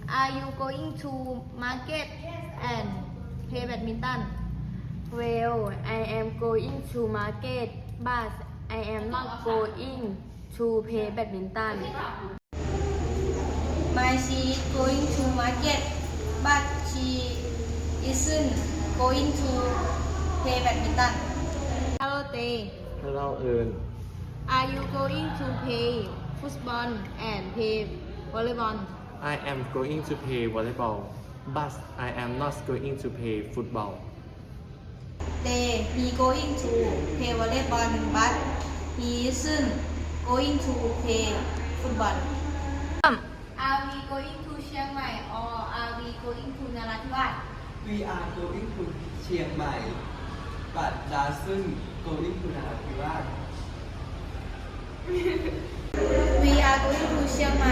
Are you going to market and play badminton? Well, I am going to market, but I am not going to play badminton. She is going to market, but she isn't going to play badminton. Hello, Tay. Hello เอิญ Are you going to play football and play volleyball? I am going to play volleyball but I am not going to play football He going to play volleyball, but he isn't going to play football. Are we going to Chiang Mai or are we going to Narathiwat? We are going to Chiang Mai but doesn't going to Narathiwat We are going to Chiang Mai